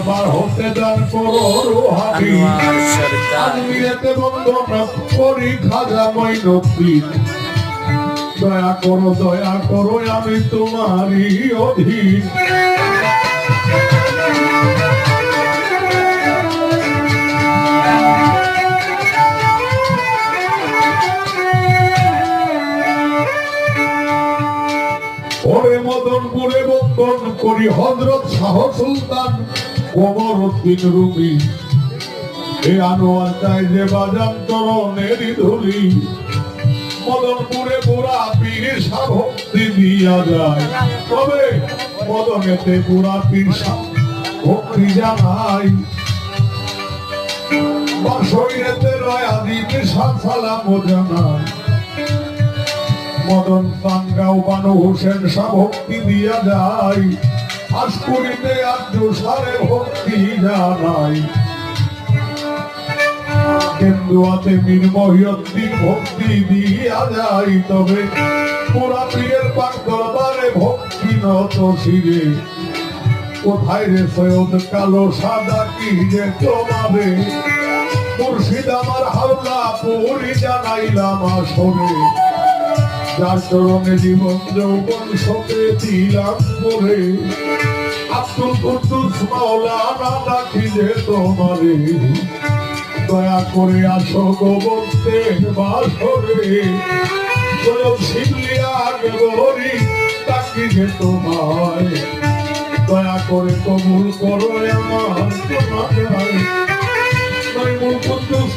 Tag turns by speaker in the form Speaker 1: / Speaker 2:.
Speaker 1: বারবার হতে দান করো রুহানি আজমিরেতে বন্দনা করি খাজা মঈনুদ্দিন দয়া করো আমি তোমারই অধীন ওরে মদনপুরে বন্দন করি হযরত শাহ সুলতান কমরউদ্দিন রুমি এ আনোয়ার চাই যে বাজান চরণেরই ধুলি মদনপুরে পুরা পীর ভক্তি দিয়া যায় তবে মদনেতে পুরা পীর ভক্তি জানাই বাসইরেতে রয়া দিতে সালাম জানাই মদন পাঙ্গাও বানু হোসেন ভক্তি দিয়া যায় আশকুরিতে আজু সারে ভক্তি জানাই কেন্দুয়াতে মীর মহিউদ্দিন ভক্তি দিয়া যায় তবে পুরা পীরের পাক দরবারে ভক্তি নত শিরে কোথায় রে সৈয়দ কালো সাদা কি যে তোমারে মুর্শিদ আমার হাওলা পুরি জানাইলাম আসরে যার চরণে জীবন যৌবন শোকে দিলাম করে আব্দুল কুদ্দুস মাওলানা ডাকি যে তোমারে দয়া করে আসো গোবর্ধের বাসরে সৈয়দ শিবলিয়া গরি ডাকি যে তোমায় দয়া করে কবুল করো আমার তোমাকে নইমুল কুদ্দুস